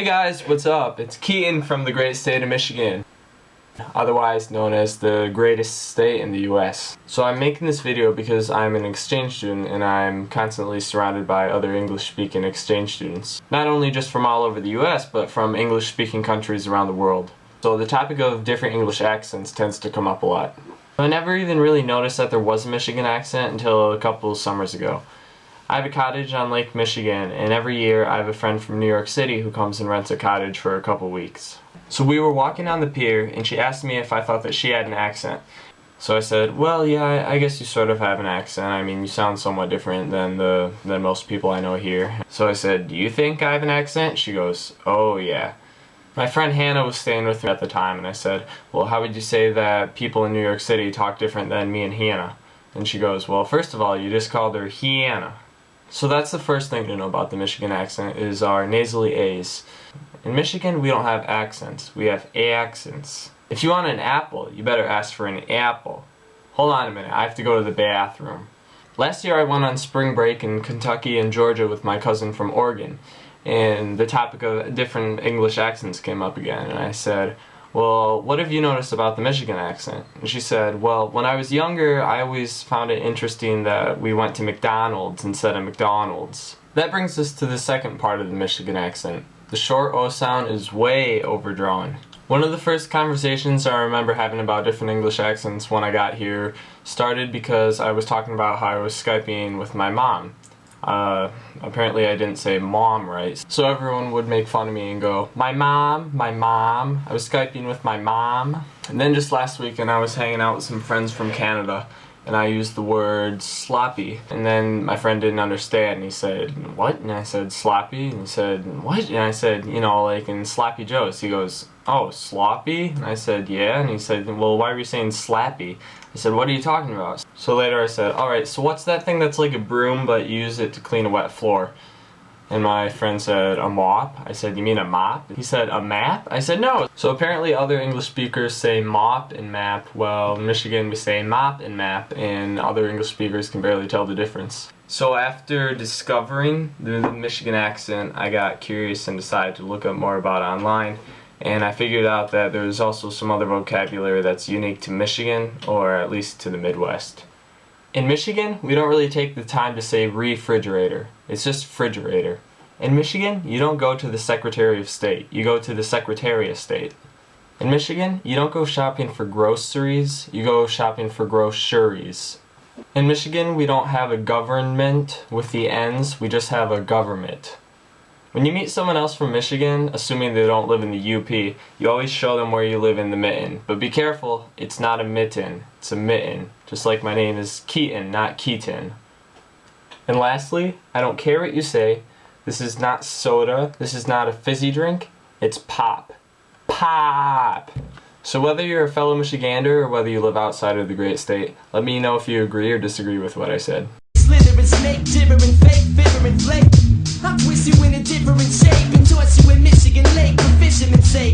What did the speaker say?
Hey guys, what's up? It's Keaton from the great state of Michigan, otherwise known as the greatest state in the US. So I'm making this video because I'm an exchange student and I'm constantly surrounded by other English-speaking exchange students. Not only just from all over the US, but from English-speaking countries around the world. So the topic of different English accents tends to come up a lot. I never even really noticed that there was a Michigan accent until a couple of summers ago. I have a cottage on Lake Michigan, and every year I have a friend from New York City who comes and rents a cottage for a couple weeks. So we were walking on the pier, and she asked me if I thought that she had an accent. So I said, well, yeah, I guess you sort of have an accent. I mean, you sound somewhat different than most people I know here. So I said, do you think I have an accent? She goes, oh yeah. My friend Hannah was staying with me at the time, and I said, well, how would you say that people in New York City talk different than me and Hannah? And she goes, well, first of all, you just called her Hannah. So that's the first thing to know about the Michigan accent is our nasally A's. In Michigan, we don't have accents, we have accents. If you want an apple, you better ask for an apple. Hold on a minute, I have to go to the bathroom. Last year I went on spring break in Kentucky and Georgia with my cousin from Oregon, and the topic of different English accents came up again, and I said, well, what have you noticed about the Michigan accent? And she said, well, when I was younger, I always found it interesting that we went to McDonald's instead of McDonald's. That brings us to the second part of the Michigan accent. The short O sound is way overdrawn. One of the first conversations I remember having about different English accents when I got here started because I was talking about how I was Skyping with my mom. Apparently I didn't say mom right, so everyone would make fun of me and go, my mom, I was Skyping with my mom. And then just last weekend I was hanging out with some friends from Canada, and I used the word sloppy, and then my friend didn't understand, and he said, what? And I said, sloppy, and he said, what? And I said, you know, like in Sloppy Joe's. He goes, oh, sloppy? And I said, yeah, and he said, well, why were you saying slappy? I said, what are you talking about? So later I said, alright, so what's that thing that's like a broom but you use it to clean a wet floor? And my friend said, a mop? I said, you mean a mop? He said, a map? I said, no. So apparently other English speakers say mop and map. Well, in Michigan we say mop and map, and other English speakers can barely tell the difference. So after discovering the Michigan accent, I got curious and decided to look up more about it online. And I figured out that there's also some other vocabulary that's unique to Michigan, or at least to the Midwest. In Michigan, we don't really take the time to say refrigerator. It's just refrigerator. In Michigan, you don't go to the Secretary of State. You go to the Secretary of State. In Michigan, you don't go shopping for groceries. You go shopping for groceries. In Michigan, we don't have a government with the N's. We just have a government. When you meet someone else from Michigan, assuming they don't live in the UP, you always show them where you live in the mitten. But be careful, it's not a mitten, it's a mitten. Just like my name is Keaton, not Keaton. And lastly, I don't care what you say, this is not soda, this is not a fizzy drink, it's pop. Pop! So whether you're a fellow Michigander or whether you live outside of the great state, let me know if you agree or disagree with what I said. I'm twisted in a different shape and toss you in Michigan Lake for fisherman's sake.